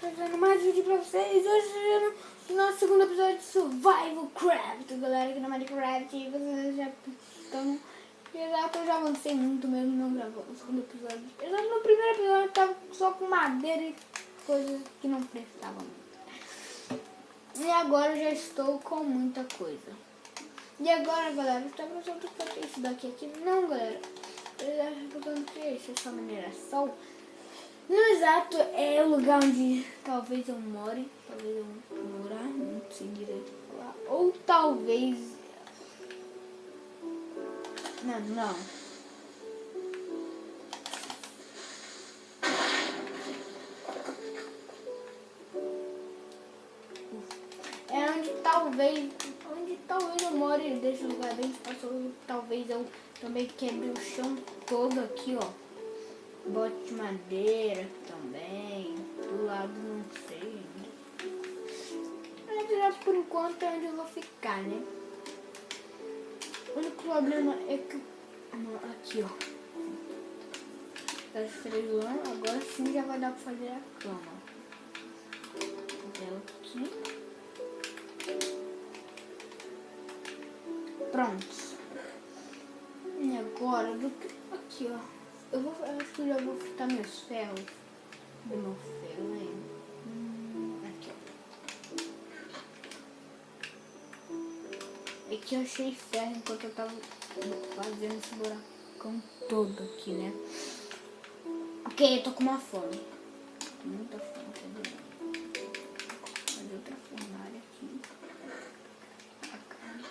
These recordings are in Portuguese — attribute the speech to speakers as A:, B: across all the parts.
A: trazendo mais um vídeo pra vocês. Hoje no nosso segundo episódio de Survival Craft, galera, aqui no Minecraft. Vocês já estão... Eu já avancei muito mesmo, não gravou o segundo episódio. No primeiro episódio eu tava só com madeira e coisas que não prestavam muito. E agora eu já estou com muita coisa. E agora, galera, eu estava pensando que fazer isso daqui aqui. Não, galera. Eu estava pensando que isso é só mineração. No exato é o lugar onde talvez eu more, talvez eu morar, não sei direito falar, ou talvez... Não. É onde talvez eu more desse lugar bem espaçoso, talvez eu também quebre o chão todo aqui, ó. Bote madeira também, do lado não sei. Mas por enquanto é onde eu vou ficar, né? O único problema é que aqui, ó, tá esfregando, agora sim já vai dar pra fazer a cama. Dela aqui. Pronto. E agora, aqui, ó. Eu acho que eu já vou fritar meus ferros. Do meu ferro, né? Aqui, ó. É que eu achei ferro enquanto eu tava fazendo esse buracão todo aqui, né? Ok, eu tô com uma fome. Tô com muita fome, cadê? Fazer outra fornalha aqui. A carne,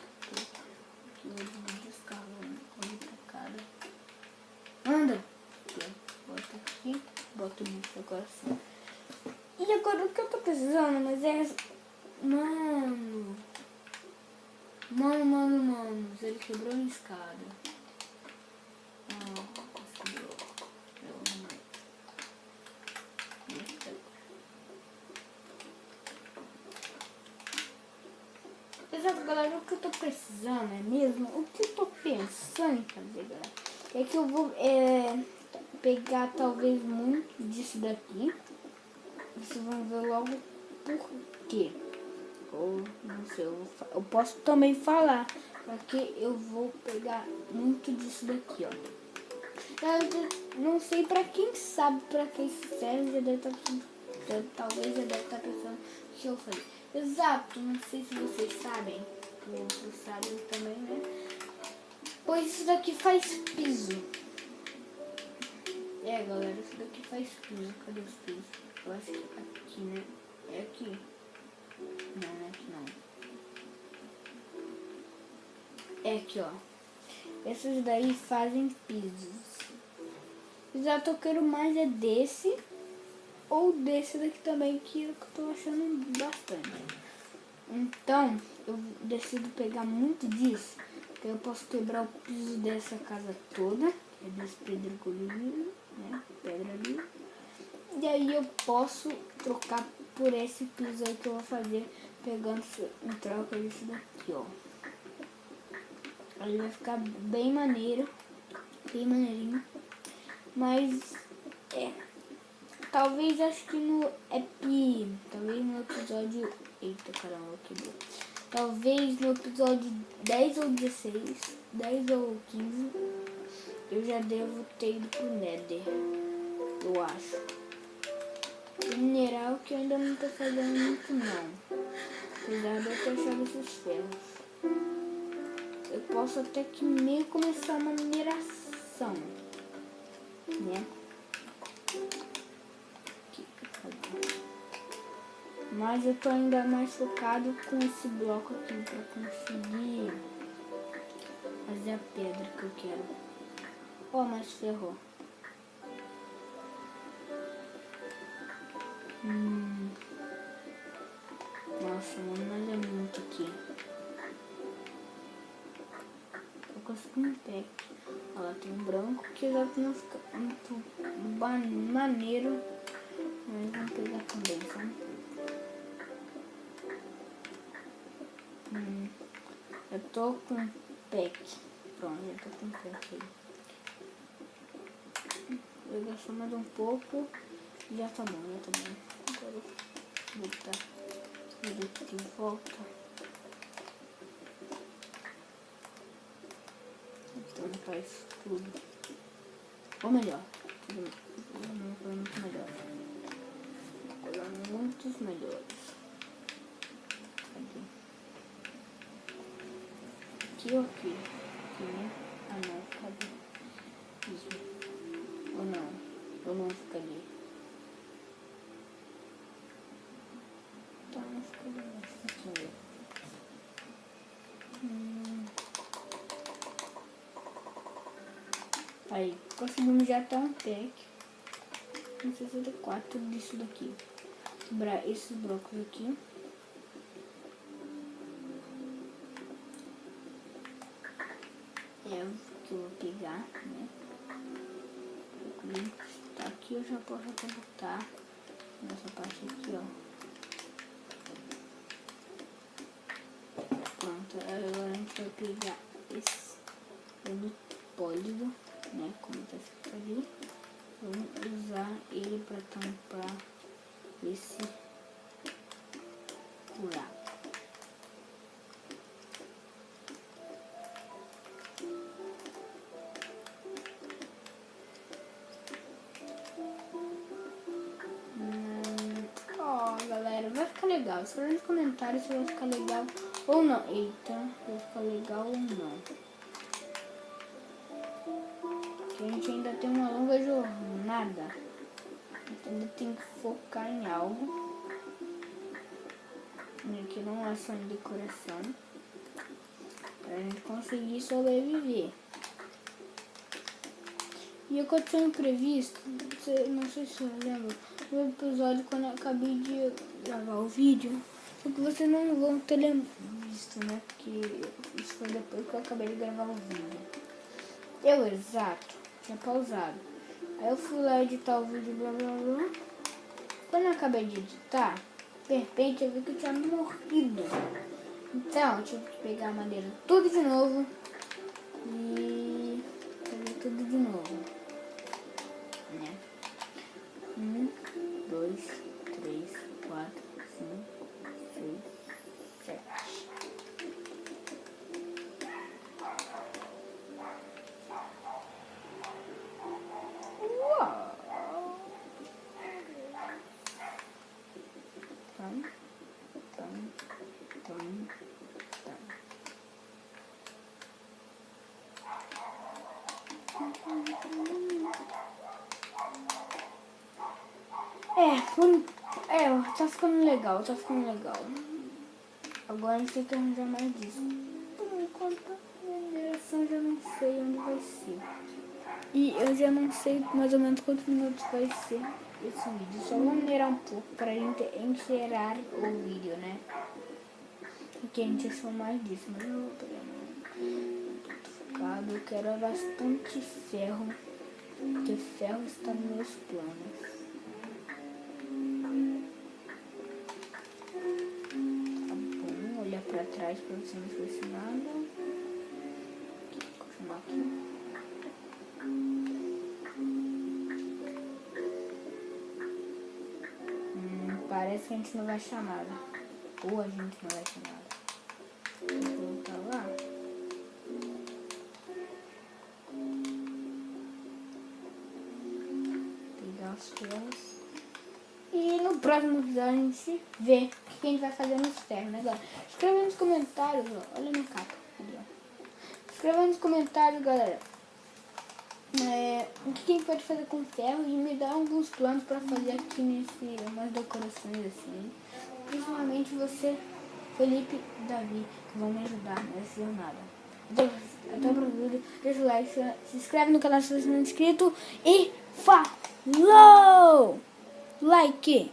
A: aqui eu vou descarregando com pra cada. Anda! Bota aqui, bota muito agora sim. E agora o que eu tô precisando, mas é... Mano, ele quebrou a escada. Exato, galera, o que eu tô precisando é mesmo, o que eu tô pensando em fazer, galera, é que eu vou pegar talvez muito disso daqui. Vocês vão ver logo por quê. Ou não sei, eu posso também falar porque eu vou pegar muito disso daqui, ó. Eu não sei pra quem sabe pra que isso serve, já deve estar pensando, talvez já deve estar pensando que eu falei. Exato, não sei se vocês sabem, outros sabem também, né? Pois isso daqui faz piso. É, galera, isso daqui faz piso. Cadê os pisos? Eu acho que aqui, né? É aqui. Não, não é aqui não. É aqui, ó. Esses daí fazem pisos. Exato, eu quero mais é desse. Ou desse daqui também, que eu tô achando bastante. Então, eu decido pegar muito disso. Que eu posso quebrar o piso dessa casa toda. Que é desse pedregulho ali, né? Pedra ali. E aí eu posso trocar por esse piso aí que eu vou fazer, pegando em troca disso daqui, ó. Aí vai ficar bem maneiro, bem maneirinho. Mas, talvez acho que talvez no episódio, eita caramba, quebrou. Talvez no episódio 10 ou 16, 10 ou 15, eu já devo ter ido pro Nether, eu acho. Mineral que eu ainda não tô fazendo muito não, apesar de eu ter achado esses ferros. Eu posso até que meio começar uma mineração, né? Aqui, mas eu tô ainda mais focado com esse bloco aqui pra conseguir fazer a pedra que eu quero. Ó, mas ferrou. Nossa, mano, mas é muito aqui. Eu consigo um pé. Olha lá, tem um branco que já não fica muito maneiro. Mas vamos pegar também, sabe? Eu tô com um pack. Pronto, já tô com um pack aí. Vou pegar só mais um pouco. Já tá bom, já tá bom. Agora vou botar ele aqui de volta. Então faz tudo. Ou melhor, tudo muito melhor. Agora muitos melhores. Cadê? Aqui ou aqui? Aqui, né? Ah não, cadê? Isso. Ou não fica ali. Tá, não fica ali. Deixa eu ver. Aí, conseguimos já até um pack. 64 disso daqui. Quebrar esses blocos aqui. É o que eu vou pegar, né? Tá aqui, eu já posso até botar nessa parte aqui, ó. Pronto, agora a gente vai pegar esse polido, né? Como tá escrito ali. Vamos usar ele para tampar esse buraco. Galera, vai ficar legal. Escreve nos comentários se vai ficar legal ou não. Eita, vai ficar legal ou não. Porque a gente ainda tem uma longa jornada. Então ainda tem que focar em algo. Que não é só em decoração. Pra gente conseguir sobreviver. E aconteceu um imprevisto. Não sei se você lembra. No episódio quando eu acabei de gravar o vídeo. Só que vocês não vão ter visto, né? Porque isso foi depois que eu acabei de gravar o vídeo. Tinha pausado. Aí eu fui lá editar o vídeo, blá blá blá. Quando eu acabei de editar, de repente eu vi que eu tinha morrido. Então eu tive que pegar a madeira tudo de novo e fazer tudo de novo, né? 1, 2, 3, 4, 5, 6, 7. Uau! Tá ficando legal, Agora a gente tem que arranjar mais disso. Por enquanto, a mineração já não sei onde vai ser. E eu já não sei mais ou menos quantos minutos vai ser esse vídeo. Só vou minerar um pouco pra gente encerrar o vídeo, né? Porque a gente achou mais disso, mas eu vou pegar muito focado. Eu quero bastante ferro, porque ferro está nos meus planos. Pra trás pra você não esquecer nada. Continuar aqui. Parece que a gente não vai achar nada. Ou a gente não vai achar nada. Vou voltar lá. Pegar os ferros. E no próximo vídeo a gente vê o que a gente vai fazer nos ferros, né, galera? Escreva aí nos comentários, ó. Olha a minha capa. Escreva aí nos comentários, galera. O que a gente pode fazer com ferro e me dá alguns planos pra fazer aqui nesse, umas decorações assim. Principalmente você, Felipe e Davi, que vão me ajudar nessa jornada. Até o próximo vídeo. Deixa o like, se inscreve no canal se você não é inscrito e falou! Like!